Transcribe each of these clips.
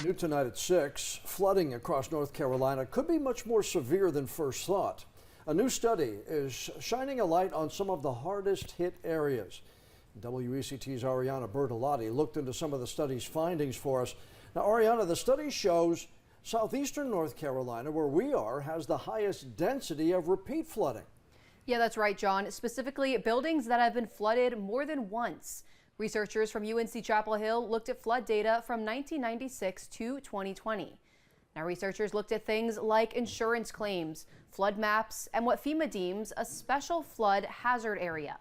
New tonight at 6, flooding across North Carolina could be much more severe than first thought. A new study is shining a light on some of the hardest hit areas. WECT's Ariana Bertolotti looked into some of the study's findings for us. Now, Ariana, the study shows Southeastern North Carolina, where we are, has the highest density of repeat flooding. Yeah, that's right, John. Specifically, buildings that have been flooded more than once. Researchers from UNC Chapel Hill looked at flood data from 1996 to 2020. Now, researchers looked at things like insurance claims, flood maps, and what FEMA deems a special flood hazard area.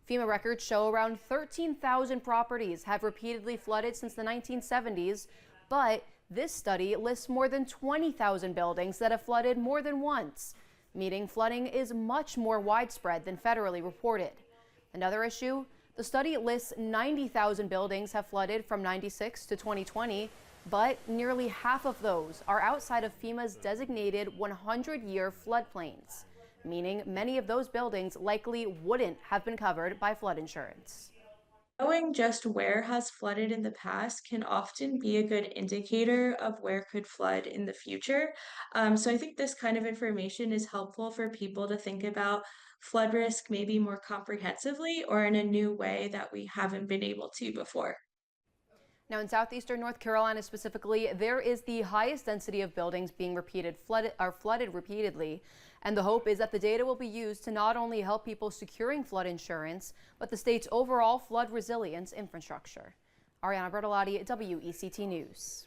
FEMA records show around 13,000 properties have repeatedly flooded since the 1970s, but this study lists more than 20,000 buildings that have flooded more than once, meaning flooding is much more widespread than federally reported. Another issue, the study lists 90,000 buildings have flooded from 96 to 2020, but nearly half of those are outside of FEMA's designated 100-year floodplains, meaning many of those buildings likely wouldn't have been covered by flood insurance. Knowing just where has flooded in the past can often be a good indicator of where could flood in the future. So I think this kind of information is helpful for people to think about flood risk maybe more comprehensively or in a new way that we haven't been able to before. Now, in southeastern North Carolina specifically, there is the highest density of buildings being flooded repeatedly. And the hope is that the data will be used to not only help people securing flood insurance, but the state's overall flood resilience infrastructure. Ariana Bertolotti, WECT News.